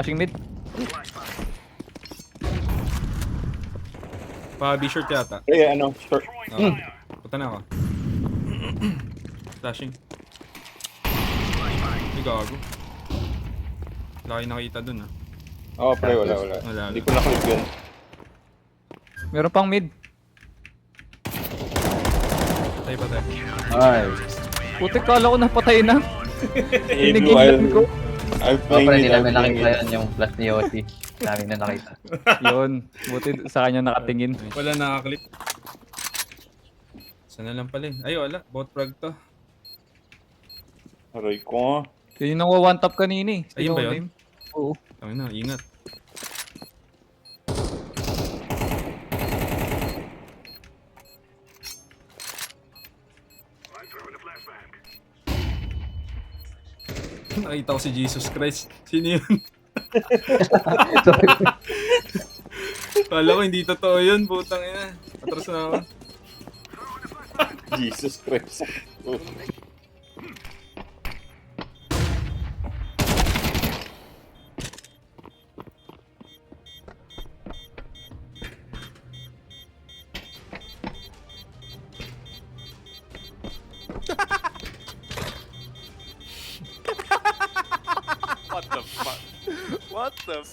Flashing mid. Pa-B short yata. Eh, ano, short. Oo. Punta na ako. Flashing. Ay, gago. Wala kayo nakita dun ah. Oo, pre, wala. Wala. Hindi ko na-click yun. Meron pang mid. Patay, patay. Ay. Putik, kala ko napatay na. Eh, Tinigil ko. I'm Oh, playing pre, it, hindi I'm namin playing nakita it. yun yung flash ni Yossi. Namin na nakita. Yun. Buti sa kanya nakatingin. Wala nakaklik. Sana lang pala eh. Ay, wala. Bot frag to. Aray ko. Yun yung one tap kanina eh. Ayun ba yun? Name. Oo. Ay na, ingat. Nakita ko si Jesus Christ. Sino yun? Kala ko hindi totoo yun. Putang ina. Atras na ako. Jesus Christ. What the fuck? What the